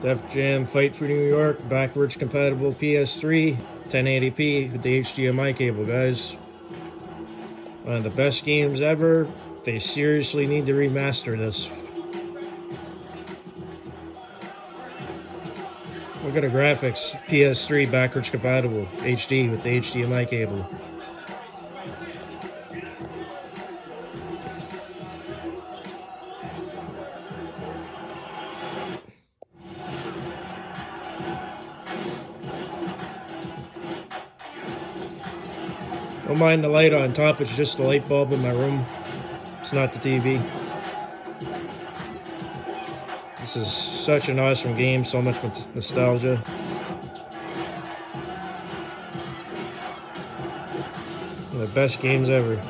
Def Jam Fight for New York, backwards compatible PS3, 1080p with the HDMI cable, guys. One of the best games ever. They seriously need to remaster this. Look at the graphics. PS3 backwards compatible, HD with the HDMI cable. Don't mind the light on top, it's just the light bulb in my room. It's not the TV. This is such an awesome game, so much nostalgia. One of the best games ever.